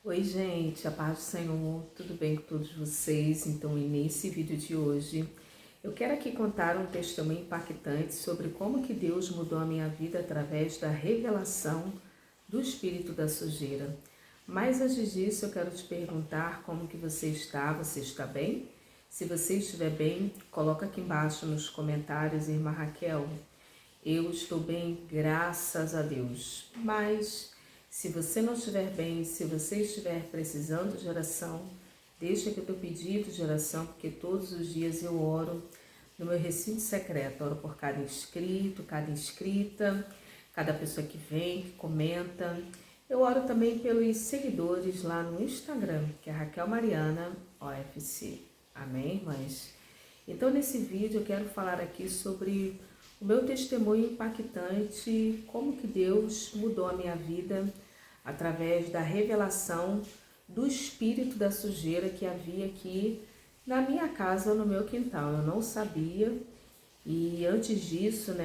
Oi, gente, a paz do Senhor, tudo bem com todos vocês? Então, nesse vídeo de hoje, eu quero aqui contar um testemunho impactante sobre como que Deus mudou a minha vida através da revelação do espírito da sujeira. Mas antes disso, eu quero te perguntar como que você está bem? Se você estiver bem, coloca aqui embaixo nos comentários, irmã Raquel, eu estou bem, graças a Deus. Mas se você não estiver bem, se você estiver precisando de oração, deixa aqui o teu pedido de oração, porque todos os dias eu oro no meu recinto secreto. Oro por cada inscrito, cada inscrita, cada pessoa que vem, que comenta. Eu oro também pelos seguidores lá no Instagram, que é Raquel Mariana OFC. Amém, irmãs? Então, nesse vídeo eu quero falar aqui sobre o meu testemunho impactante, como que Deus mudou a minha vida através da revelação do espírito da sujeira que havia aqui na minha casa, no meu quintal. Eu não sabia, e antes disso,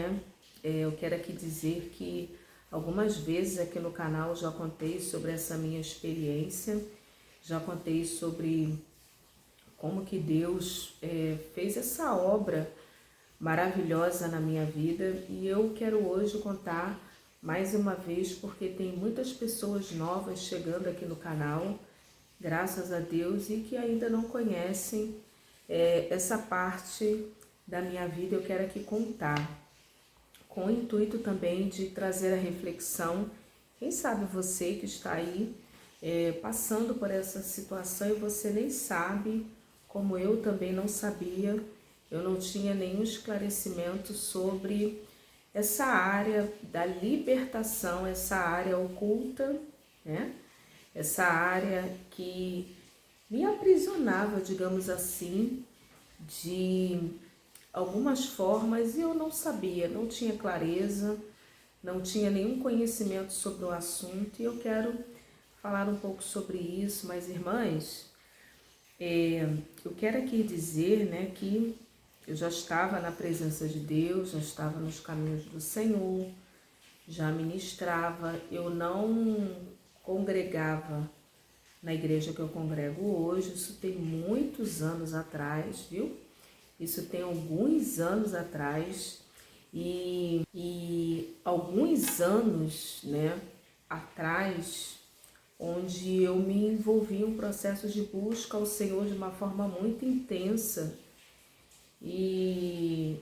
eu quero aqui dizer que algumas vezes aqui no canal já contei sobre essa minha experiência, já contei sobre como que Deus fez essa obra maravilhosa na minha vida, e eu quero hoje contar mais uma vez porque tem muitas pessoas novas chegando aqui no canal, graças a Deus, e que ainda não conhecem essa parte da minha vida. Eu quero aqui contar, com o intuito também de trazer a reflexão. Quem sabe você que está aí passando por essa situação e você nem sabe, como eu também não sabia, eu não tinha nenhum esclarecimento sobre essa área da libertação, essa área oculta, né? Essa área que me aprisionava, digamos assim, de algumas formas, e eu não sabia, não tinha clareza, não tinha nenhum conhecimento sobre o assunto, e eu quero falar um pouco sobre isso. Mas, irmãs, eu quero aqui dizer, que eu já estava na presença de Deus, já estava nos caminhos do Senhor, já ministrava. Eu não congregava na igreja que eu congrego hoje, isso tem muitos anos atrás, viu? Isso tem alguns anos atrás, e alguns anos, atrás, onde eu me envolvi em um processo de busca ao Senhor de uma forma muito intensa e,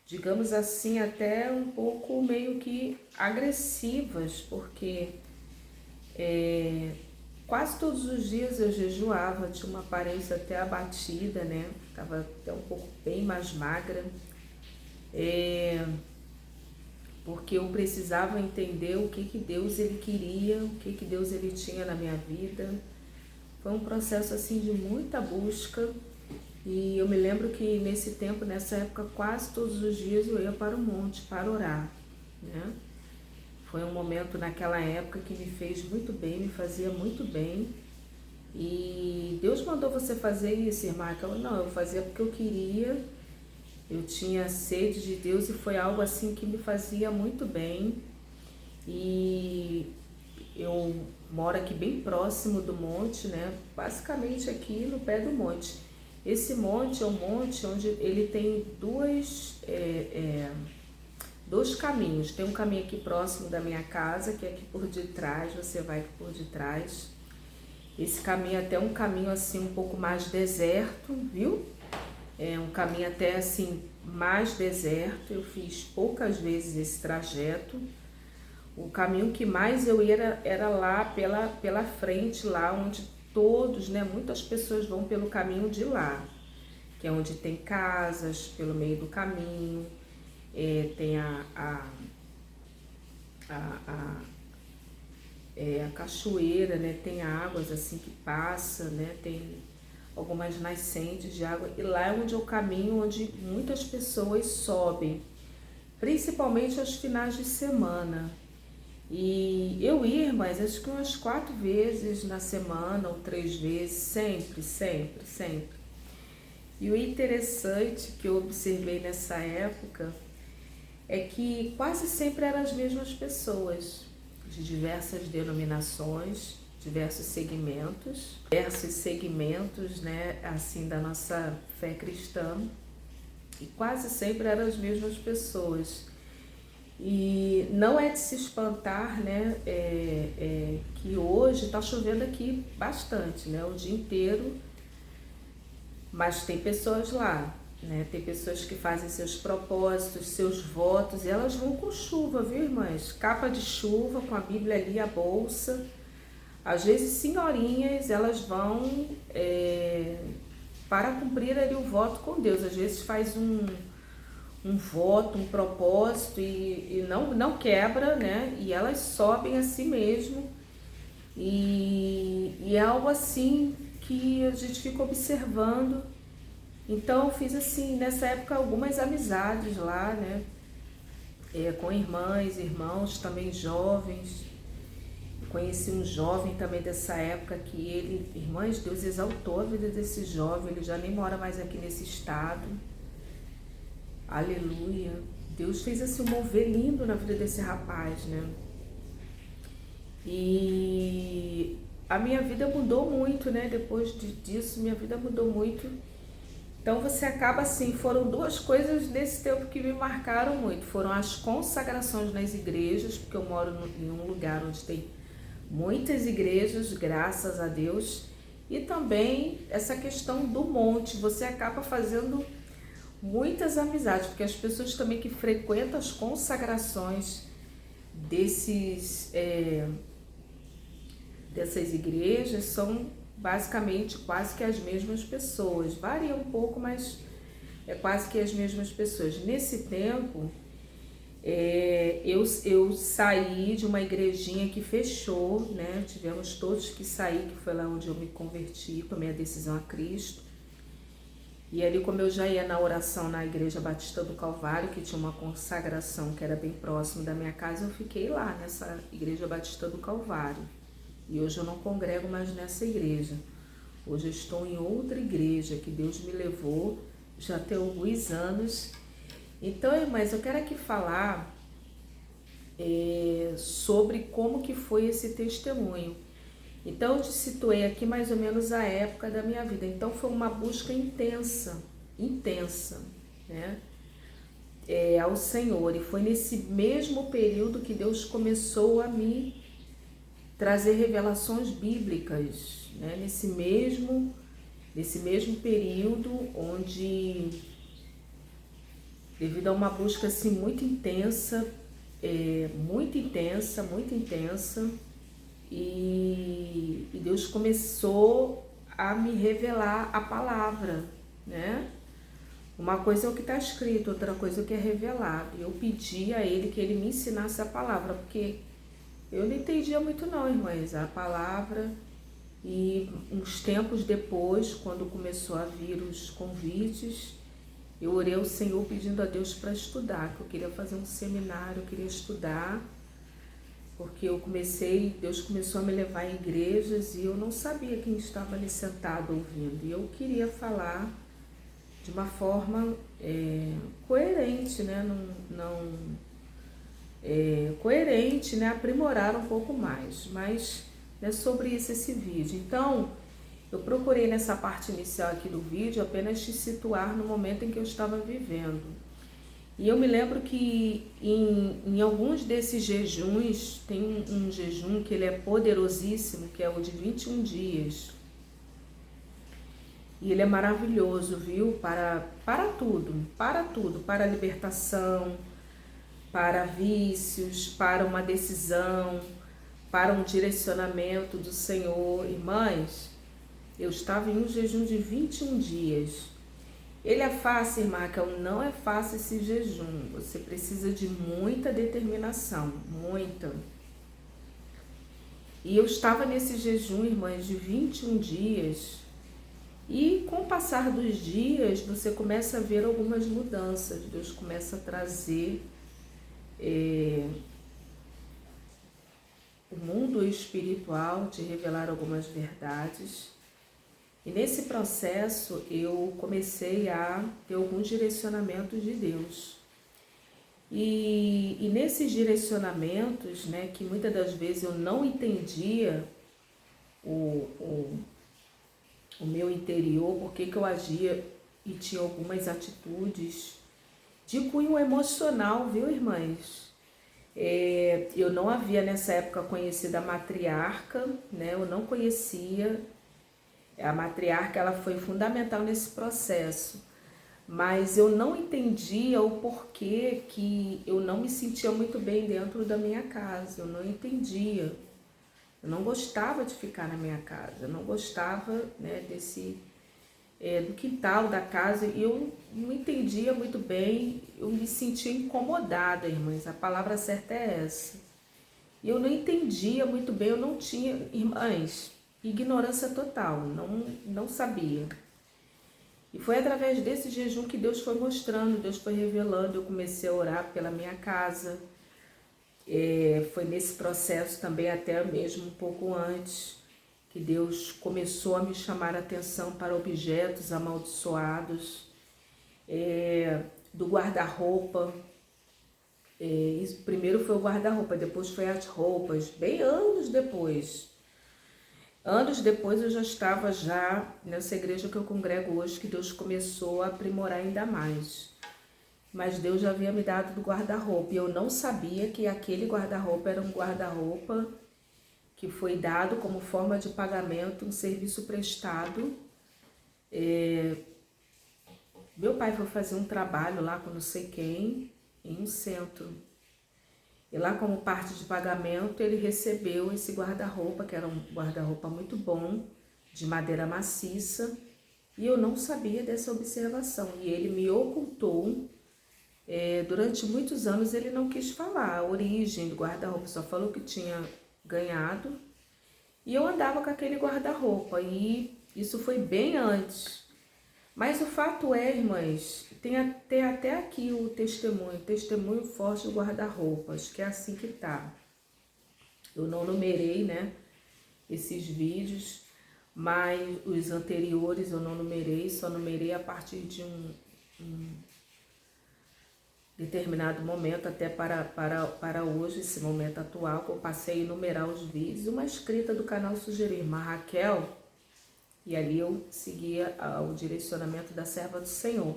digamos assim, até um pouco meio que agressivas, porque quase todos os dias eu jejuava, tinha uma aparência até abatida, estava até um pouco bem mais magra, porque eu precisava entender o que Deus ele queria, o que Deus ele tinha na minha vida. Foi um processo assim de muita busca, e eu me lembro que nesse tempo, nessa época, quase todos os dias eu ia para o monte para orar, Foi um momento naquela época que me fez muito bem, me fazia muito bem. E Deus mandou você fazer isso, irmã? Não, eu fazia porque eu queria, eu tinha sede de Deus, e foi algo assim que me fazia muito bem. E eu moro aqui bem próximo do monte, basicamente aqui no pé do monte. Esse monte é um monte onde ele tem dois caminhos. Tem um caminho aqui próximo da minha casa, que é aqui por detrás, você vai aqui por detrás. Esse caminho é até um caminho assim um pouco mais deserto, viu? É um caminho até assim mais deserto. Eu fiz poucas vezes esse trajeto. O caminho que mais eu ia era lá pela frente, lá onde todos, muitas pessoas vão pelo caminho de lá, que é onde tem casas pelo meio do caminho, tem a cachoeira, tem águas assim que passa, tem algumas nascentes de água, e lá é onde é o caminho onde muitas pessoas sobem, principalmente aos finais de semana. E eu ia, mas acho que umas 4 vezes na semana, ou 3 vezes, sempre. E o interessante que eu observei nessa época é que quase sempre eram as mesmas pessoas, de diversas denominações, diversos segmentos, né, assim, da nossa fé cristã, e quase sempre eram as mesmas pessoas. E não é de se espantar, né, que hoje está chovendo aqui bastante, né, o dia inteiro, mas tem pessoas lá, né, tem pessoas que fazem seus propósitos, seus votos, e elas vão com chuva, viu, irmãs? Capa de chuva, com a Bíblia ali, a bolsa. Às vezes, senhorinhas, elas vão para cumprir ali o voto com Deus. Às vezes faz um voto, um propósito e não quebra, né? E elas sobem a si mesmo. E é algo assim que a gente fica observando. Então eu fiz assim, nessa época, algumas amizades lá, né? Com irmãs, irmãos também jovens. Conheci um jovem também dessa época que ele, irmãs, Deus exaltou a vida desse jovem, ele já nem mora mais aqui nesse estado. Aleluia. Deus fez assim um mover lindo na vida desse rapaz, né? E a minha vida mudou muito, né? Depois disso, minha vida mudou muito. Então você acaba assim, foram duas coisas nesse tempo que me marcaram muito. Foram as consagrações nas igrejas, porque eu moro em um lugar onde tem muitas igrejas, graças a Deus. E também essa questão do monte, você acaba fazendo muitas amizades, porque as pessoas também que frequentam as consagrações dessas igrejas são basicamente quase que as mesmas pessoas. Varia um pouco, mas é quase que as mesmas pessoas. Nesse tempo, eu saí de uma igrejinha que fechou, né? Tivemos todos que sair, que foi lá onde eu me converti, tomei a decisão a Cristo. E ali, como eu já ia na oração na Igreja Batista do Calvário, que tinha uma consagração que era bem próximo da minha casa, eu fiquei lá nessa Igreja Batista do Calvário. E hoje eu não congrego mais nessa igreja. Hoje eu estou em outra igreja que Deus me levou já tem alguns anos. Então, irmãs, eu quero aqui falar sobre como que foi esse testemunho. Então, eu te situei aqui mais ou menos a época da minha vida. Então, foi uma busca intensa, né? Ao Senhor. E foi nesse mesmo período que Deus começou a me trazer revelações bíblicas, né? Nesse mesmo período, onde, devido a uma busca assim muito intensa, e Deus começou a me revelar a palavra, né? Uma coisa é o que está escrito, outra coisa é o que é revelado. E eu pedi a Ele que Ele me ensinasse a palavra, porque eu não entendia muito não, irmãs, a palavra. E uns tempos depois, quando começou a vir os convites, eu orei ao Senhor pedindo a Deus para estudar, que eu queria fazer um seminário, eu queria estudar, porque Deus começou a me levar em igrejas e eu não sabia quem estava ali sentado ouvindo. E eu queria falar de uma forma coerente, né? Coerente, né? Aprimorar um pouco mais, mas é sobre isso esse vídeo. Então, eu procurei nessa parte inicial aqui do vídeo apenas te situar no momento em que eu estava vivendo. E eu me lembro que em alguns desses jejuns, tem um jejum que ele é poderosíssimo, que é o de 21 dias. E ele é maravilhoso, viu? Para tudo, para a libertação, para vícios, para uma decisão, para um direcionamento do Senhor. Irmãs, eu estava em um jejum de 21 dias. Ele é fácil, irmã, que não é fácil esse jejum. Você precisa de muita determinação, muita. E eu estava nesse jejum, irmãs, de 21 dias. E com o passar dos dias, você começa a ver algumas mudanças. Deus começa a trazer o mundo espiritual, te revelar algumas verdades. E nesse processo eu comecei a ter alguns direcionamentos de Deus. E nesses direcionamentos, né, que muitas das vezes eu não entendia, o, o meu interior, por que eu agia e tinha algumas atitudes de cunho emocional, viu, irmãs? Eu não havia nessa época conhecido a matriarca, né? Eu não conhecia. A matriarca, ela foi fundamental nesse processo, mas eu não entendia o porquê que eu não me sentia muito bem dentro da minha casa. Eu não entendia. Eu não gostava de ficar na minha casa. Eu não gostava, né, do quintal da casa, e eu não entendia muito bem. Eu me sentia incomodada, irmãs. A palavra certa é essa. E eu não entendia muito bem. Eu não tinha, irmãs, ignorância total. Não sabia. E foi através desse jejum que Deus foi mostrando, Deus foi revelando. Eu comecei a orar pela minha casa. Foi nesse processo também, até mesmo um pouco antes, que Deus começou a me chamar a atenção para objetos amaldiçoados, do guarda-roupa. Primeiro foi o guarda-roupa, depois foi as roupas, bem anos depois. Anos depois eu já estava nessa igreja que eu congrego hoje, que Deus começou a aprimorar ainda mais. Mas Deus já havia me dado do guarda-roupa, e eu não sabia que aquele guarda-roupa era um guarda-roupa que foi dado como forma de pagamento, um serviço prestado. Meu pai foi fazer um trabalho lá com não sei quem, em um centro. E lá, como parte de pagamento, ele recebeu esse guarda-roupa, que era um guarda-roupa muito bom, de madeira maciça, e eu não sabia dessa observação. E ele me ocultou. Durante muitos anos ele não quis falar a origem do guarda-roupa, só falou que tinha ganhado. E eu andava com aquele guarda-roupa, e isso foi bem antes. Mas o fato é, irmãs, tem até aqui o testemunho forte do guarda-roupas, que é assim que tá. Eu não numerei, né, esses vídeos, mas os anteriores eu não numerei, só numerei a partir de um determinado momento, até para hoje, esse momento atual, que eu passei a enumerar os vídeos. Uma inscrita do canal sugeriu, irmã Raquel, e ali eu seguia o direcionamento da serva do Senhor.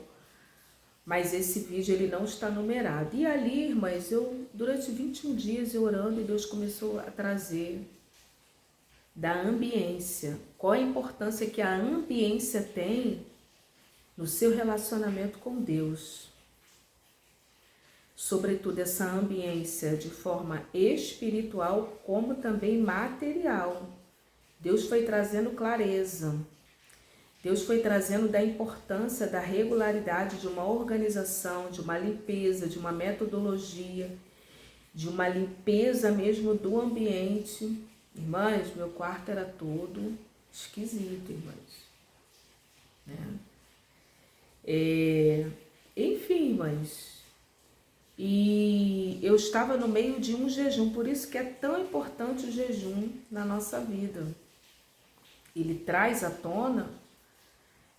Mas esse vídeo ele não está numerado. E ali, irmãs, durante 21 dias eu orando, e Deus começou a trazer da ambiência. Qual a importância que a ambiência tem no seu relacionamento com Deus? Sobretudo essa ambiência de forma espiritual como também material. Deus foi trazendo clareza. Deus foi trazendo da importância da regularidade de uma organização, de uma limpeza, de uma metodologia, de uma limpeza mesmo do ambiente. Irmãs, meu quarto era todo esquisito, irmãs. Enfim, irmãs. E eu estava no meio de um jejum, por isso que é tão importante o jejum na nossa vida. Ele traz à tona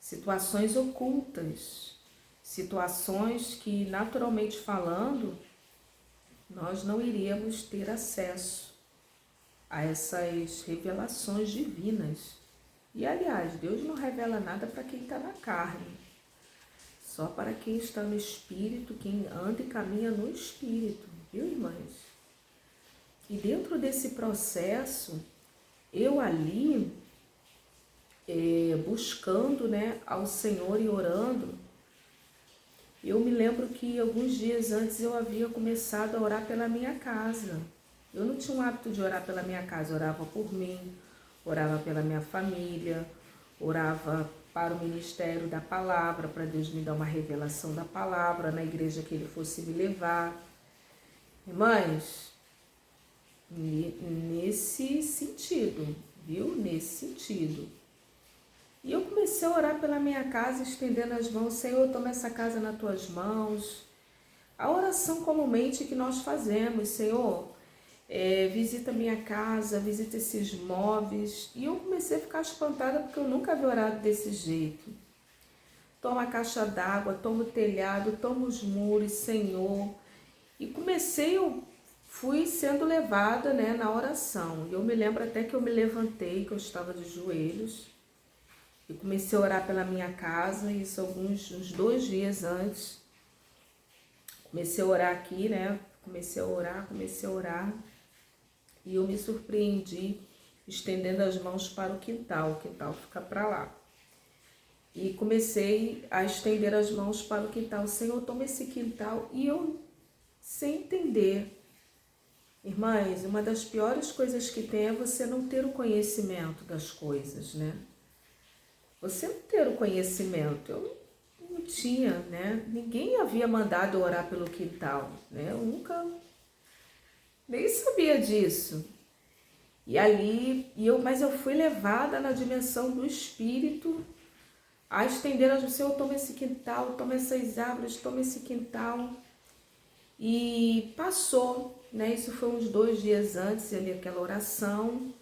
situações ocultas, situações que, naturalmente falando, nós não iríamos ter acesso a essas revelações divinas. E, aliás, Deus não revela nada para quem está na carne, só para quem está no Espírito, quem anda e caminha no Espírito, viu, irmãs? E dentro desse processo, eu ali, buscando, né, ao Senhor e orando, eu me lembro que alguns dias antes eu havia começado a orar pela minha casa. Eu não tinha o hábito de orar pela minha casa, eu orava por mim, orava pela minha família, orava para o ministério da palavra, para Deus me dar uma revelação da palavra na igreja que Ele fosse me levar. Irmãs, nesse sentido, viu? Nesse sentido. E eu comecei a orar pela minha casa, estendendo as mãos. Senhor, toma essa casa nas tuas mãos. A oração comumente que nós fazemos, Senhor, visita minha casa, visita esses móveis. E eu comecei a ficar espantada porque eu nunca havia orado desse jeito. Toma a caixa d'água, toma o telhado, toma os muros, Senhor. E comecei, eu fui sendo levada, né, na oração. E eu me lembro até que eu me levantei, que eu estava de joelhos, e comecei a orar pela minha casa, isso uns 2 dias antes. Comecei a orar aqui, né? Comecei a orar, e eu me surpreendi estendendo as mãos para o quintal fica para lá. E comecei a estender as mãos para o quintal. Senhor, toma esse quintal. E eu, sem entender, irmãs, uma das piores coisas que tem é você não ter o conhecimento das coisas, né? Você não ter o conhecimento. Eu não tinha, né? Ninguém havia mandado orar pelo quintal, né? Eu nunca nem sabia disso. E ali, mas eu fui levada na dimensão do Espírito a estender as mãos. Senhor, toma esse quintal, toma essas árvores, toma esse quintal. E passou, né? Isso foi uns 2 dias antes, ali aquela oração,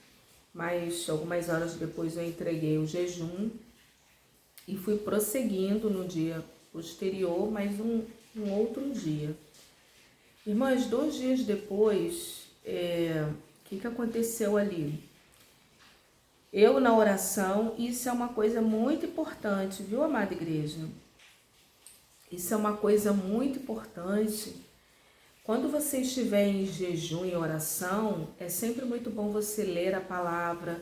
mas algumas horas depois eu entreguei o jejum e fui prosseguindo no dia posterior, mais um outro dia. Irmãs, 2 dias depois, o que aconteceu ali? Eu na oração, isso é uma coisa muito importante, viu, amada igreja? Isso é uma coisa muito importante. Quando você estiver em jejum e oração, é sempre muito bom você ler a palavra,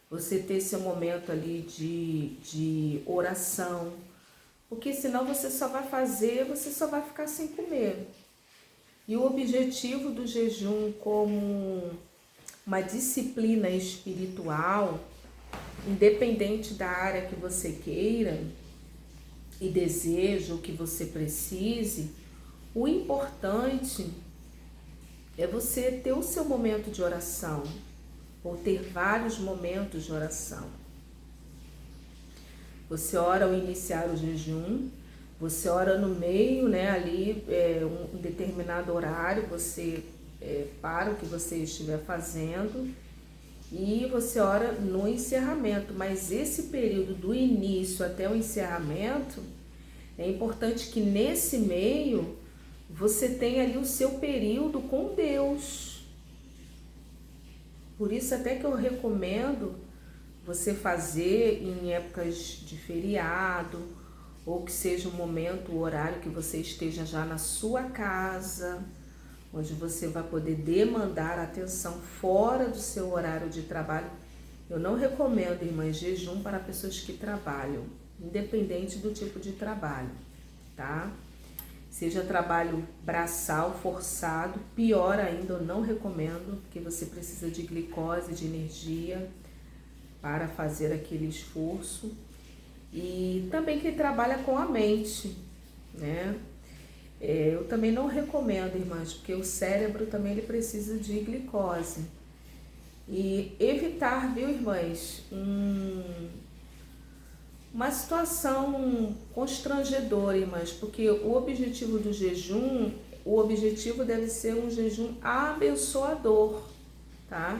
você ter seu momento ali de oração, porque senão você só vai ficar sem comer. E o objetivo do jejum como uma disciplina espiritual, independente da área que você queira e deseja, o que você precise, o importante é você ter o seu momento de oração, ou ter vários momentos de oração. Você ora ao iniciar o jejum, você ora no meio, né, ali, um determinado horário, você para o que você estiver fazendo, e você ora no encerramento. Mas esse período do início até o encerramento, é importante que nesse meio você tenha ali o seu período com Deus. Por isso até que eu recomendo você fazer em épocas de feriado, ou que seja um momento, o horário que você esteja já na sua casa, onde você vai poder demandar atenção fora do seu horário de trabalho. Eu não recomendo, irmãs, jejum para pessoas que trabalham, independente do tipo de trabalho, tá? Seja trabalho braçal, forçado, pior ainda, eu não recomendo, porque você precisa de glicose, de energia para fazer aquele esforço. E também quem trabalha com a mente, né? Eu também não recomendo, irmãs, porque o cérebro também ele precisa de glicose. E evitar, viu, irmãs, uma situação constrangedora, irmãs, porque o objetivo do jejum, o objetivo deve ser um jejum abençoador, tá?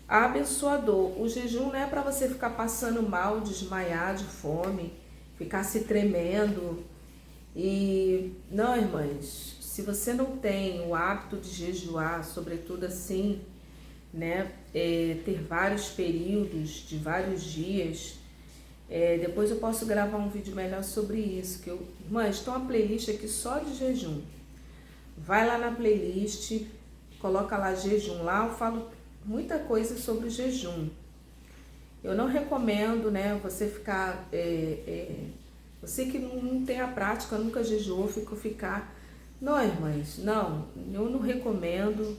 Abençoador. O jejum não é para você ficar passando mal, desmaiar de fome, ficar se tremendo. E não, irmãs, se você não tem o hábito de jejuar, sobretudo assim, né, ter vários períodos de vários dias, depois eu posso gravar um vídeo melhor sobre isso, irmãs, tem uma playlist aqui só de jejum. Vai lá na playlist, coloca lá jejum, lá eu falo muita coisa sobre o jejum. Eu não recomendo, né, você ficar, você que não tem a prática, nunca jejuou, ficar. Não, irmãs, não, eu não recomendo.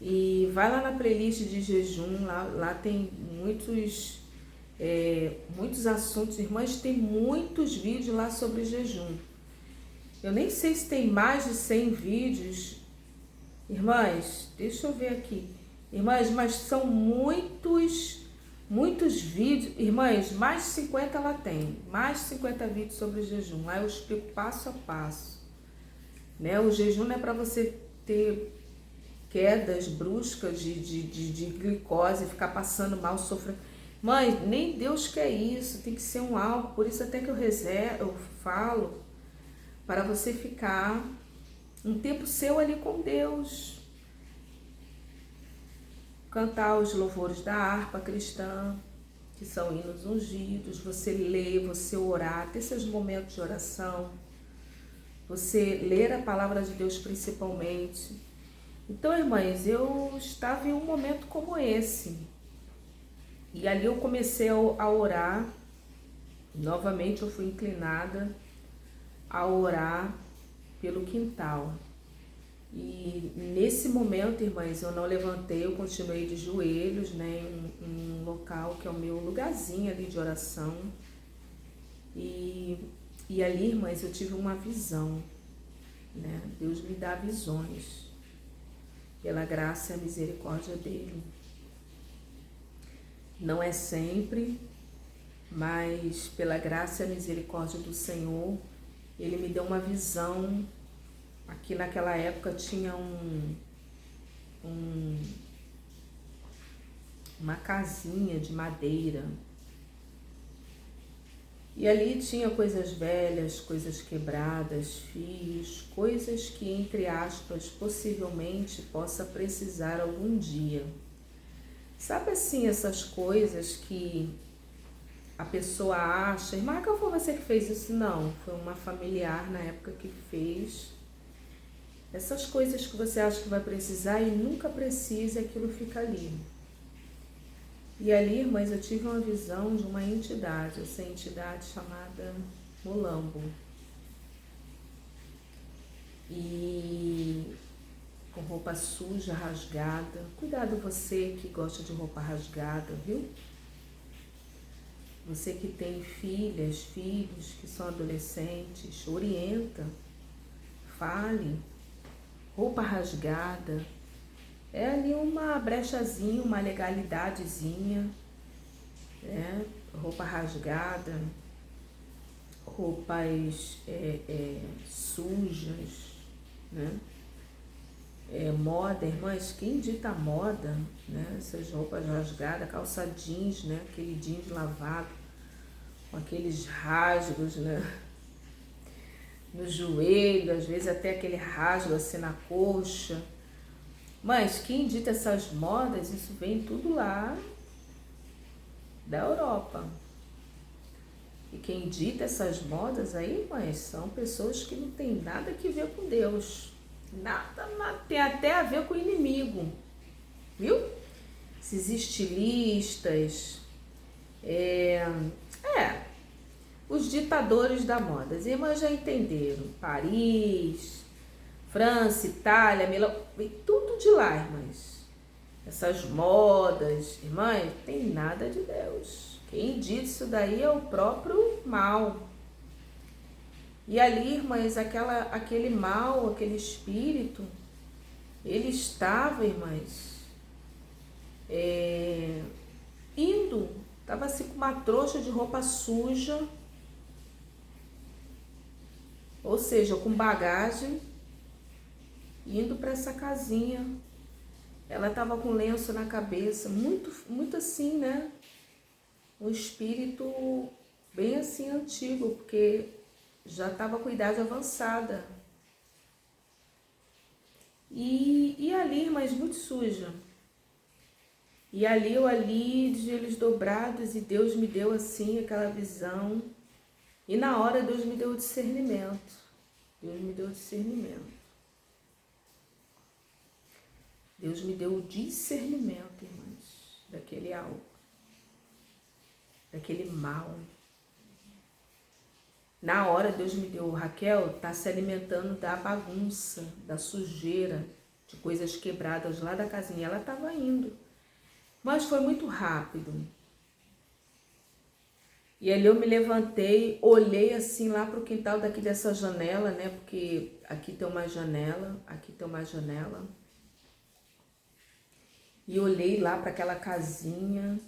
E vai lá na playlist de jejum, lá tem muitos assuntos, irmãs, tem muitos vídeos lá sobre jejum. Eu nem sei se tem mais de 100 vídeos. Irmãs, deixa eu ver aqui. Irmãs, mas são muitos vídeos. Irmãs, mais de 50 ela tem. Mais de 50 vídeos sobre jejum. Lá eu explico passo a passo. Né? O jejum não é para você ter quedas bruscas de glicose, ficar passando mal, sofrendo. Mãe, nem Deus quer isso, tem que ser um algo. Por isso até que eu falo para você ficar um tempo seu ali com Deus. cantar os louvores da harpa cristã, que são hinos ungidos, você ler, você orar, ter seus momentos de oração, você ler a palavra de Deus principalmente. Então, irmãs, eu estava em um momento como esse, e ali eu comecei a orar, novamente eu fui inclinada a orar pelo quintal. E nesse momento, irmãs, eu não levantei, eu continuei de joelhos, né, em um local que é o meu lugarzinho ali de oração. E ali, irmãs, eu tive uma visão, né? Deus me dá visões, pela graça e a misericórdia dele. Não é sempre, mas pela graça e a misericórdia do Senhor, ele me deu uma visão. Aqui naquela época tinha uma casinha de madeira. E ali tinha coisas velhas, coisas quebradas, fios, coisas que, entre aspas, possivelmente possa precisar algum dia. Sabe assim, essas coisas que a pessoa acha, irmã, qual foi você que fez isso? Não, foi uma familiar na época que fez. Essas coisas que você acha que vai precisar e nunca precisa, aquilo fica ali. E ali, irmãs, eu tive uma visão de uma entidade, essa entidade chamada Mulambo. E com roupa suja, rasgada. Cuidado você que gosta de roupa rasgada, viu? Você que tem filhas, filhos que são adolescentes, orienta, fale. Roupa rasgada, é ali uma brechazinha, uma legalidadezinha, né? Roupa rasgada, roupas sujas, né? Moda, irmãs, quem dita a moda, né? Essas roupas rasgadas, calça jeans, né? Aquele jeans lavado, com aqueles rasgos, né? No joelho, às vezes até aquele rasgo assim na coxa. Mas quem dita essas modas, isso vem tudo lá da Europa. E quem dita essas modas aí, mas são pessoas que não tem nada que ver com Deus. Nada, tem até a ver com o inimigo. Viu? Esses estilistas, os ditadores da moda. As irmãs já entenderam. Paris, França, Itália, Milão, vem tudo de lá, irmãs. Essas modas, irmãs, tem nada de Deus. Quem diz isso daí é o próprio mal. E ali, irmãs, aquele mal, aquele espírito, ele estava, irmãs, estava assim com uma trouxa de roupa suja, ou seja, com bagagem, indo para essa casinha. Ela estava com lenço na cabeça, muito, muito assim, né? Um espírito bem assim antigo, porque já estava com idade avançada. E ali, mas muito suja. E ali eu ali, de joelhos dobrados, e Deus me deu assim aquela visão. E na hora Deus me deu o discernimento. Deus me deu o discernimento. Deus me deu o discernimento, irmãs, daquele algo, daquele mal. Na hora Deus me deu, Raquel, tá se alimentando da bagunça, da sujeira, de coisas quebradas lá da casinha. Ela estava indo, mas foi muito rápido. E ali eu me levantei, olhei assim lá para o quintal daqui dessa janela, né? Porque aqui tem uma janela, aqui tem uma janela. E olhei lá para aquela casinha.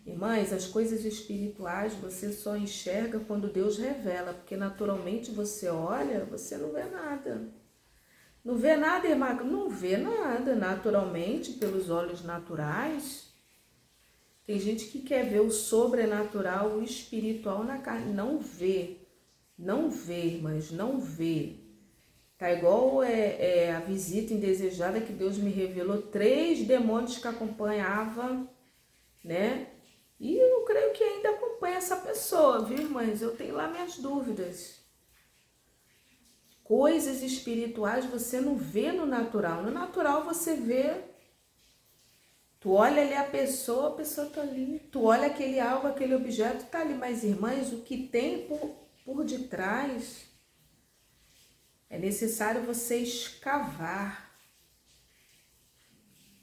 Irmãs, as coisas espirituais você só enxerga quando Deus revela, porque naturalmente você olha, você não vê nada. Não vê nada, irmã? Não vê nada naturalmente, pelos olhos naturais. Tem gente que quer ver o sobrenatural, o espiritual na carne. Não vê, irmãs, não vê. Tá igual a visita indesejada que Deus me revelou, 3 demônios que acompanhavam, né? E eu creio que ainda acompanha essa pessoa, viu, irmãs? Eu tenho lá minhas dúvidas. Coisas espirituais você não vê no natural. No natural você vê, tu olha ali a pessoa tá ali. Tu olha aquele algo, aquele objeto, tá ali. Mas, irmãs, o que tem por detrás, é necessário você escavar,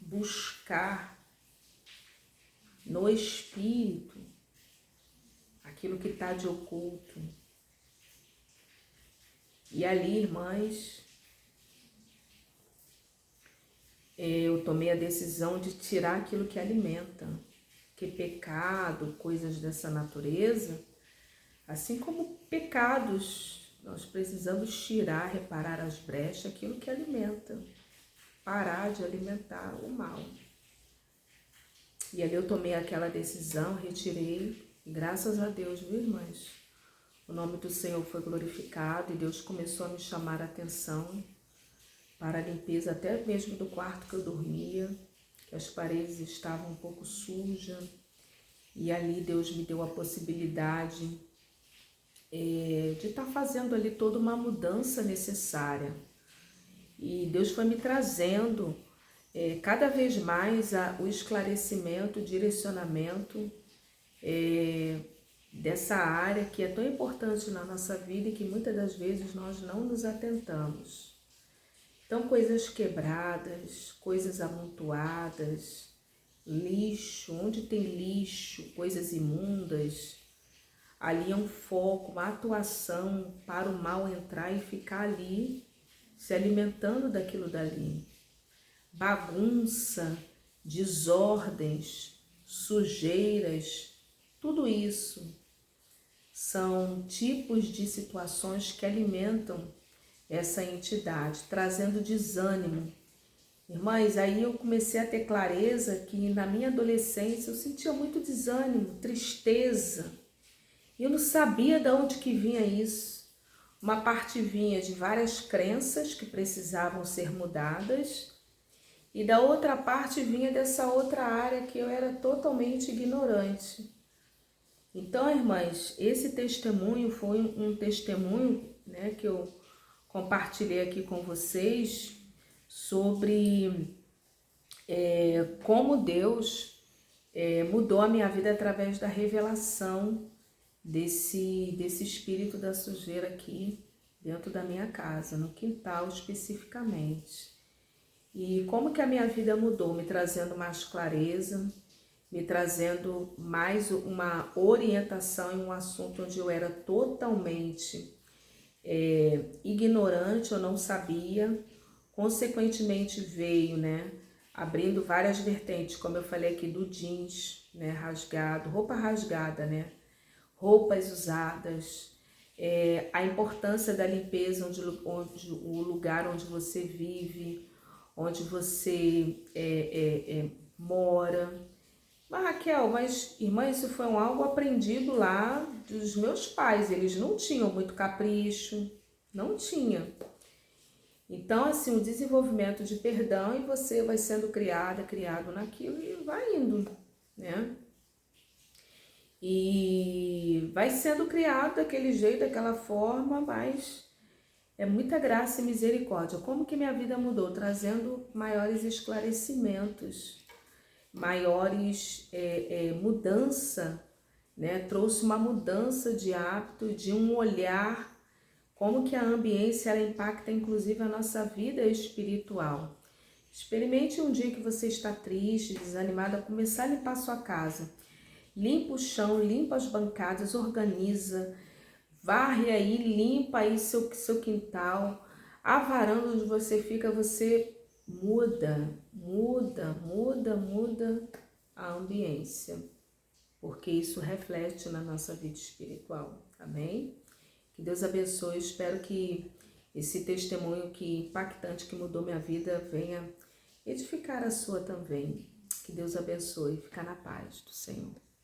buscar no espírito aquilo que está de oculto. E ali, irmãs, eu tomei a decisão de tirar aquilo que alimenta, que pecado, coisas dessa natureza, assim como pecados, nós precisamos tirar, reparar as brechas, aquilo que alimenta, parar de alimentar o mal. E ali eu tomei aquela decisão, retirei, e graças a Deus, viu, irmãs? O nome do Senhor foi glorificado e Deus começou a me chamar a atenção para a limpeza até mesmo do quarto que eu dormia, que as paredes estavam um pouco sujas. E ali Deus me deu a possibilidade de estar fazendo ali toda uma mudança necessária. E Deus foi me trazendo cada vez mais o esclarecimento, o direcionamento dessa área que é tão importante na nossa vida e que muitas das vezes nós não nos atentamos. Então, coisas quebradas, coisas amontoadas, lixo, onde tem lixo, coisas imundas, ali é um foco, uma atuação para o mal entrar e ficar ali, se alimentando daquilo dali. Bagunça, desordens, sujeiras, tudo isso são tipos de situações que alimentam essa entidade, trazendo desânimo. Irmãs, aí eu comecei a ter clareza que na minha adolescência eu sentia muito desânimo, tristeza. Eu não sabia de onde que vinha isso. Uma parte vinha de várias crenças que precisavam ser mudadas e da outra parte vinha dessa outra área que eu era totalmente ignorante. Então, irmãs, esse testemunho foi um testemunho, né, que eu compartilhei aqui com vocês sobre como Deus mudou a minha vida através da revelação desse espírito da sujeira aqui dentro da minha casa, no quintal especificamente. E como que a minha vida mudou, me trazendo mais clareza, me trazendo mais uma orientação em um assunto onde eu era totalmente ignorante, eu não sabia. Consequentemente veio, né, abrindo várias vertentes, como eu falei aqui, do jeans, né, rasgado, roupa rasgada, né, roupas usadas, a importância da limpeza, onde o lugar onde você vive, onde você mora. Mas Raquel, irmã, isso foi algo aprendido lá dos meus pais, eles não tinham muito capricho, não tinha. Então, assim, o desenvolvimento de perdão e você vai sendo criado naquilo e vai indo, né? E vai sendo criado daquele jeito, daquela forma, mas é muita graça e misericórdia. Como que minha vida mudou? Trazendo maiores esclarecimentos, maiores mudança, né? Trouxe uma mudança de hábito, de um olhar, como que a ambiência ela impacta inclusive a nossa vida espiritual. Experimente um dia que você está triste, desanimada, começar a limpar a sua casa. Limpa o chão, limpa as bancadas, organiza, varre aí, limpa aí seu quintal. A varanda onde você fica, você muda a ambiência, porque isso reflete na nossa vida espiritual, amém? Que Deus abençoe, espero que esse testemunho impactante que mudou minha vida venha edificar a sua também. Que Deus abençoe, fica na paz do Senhor.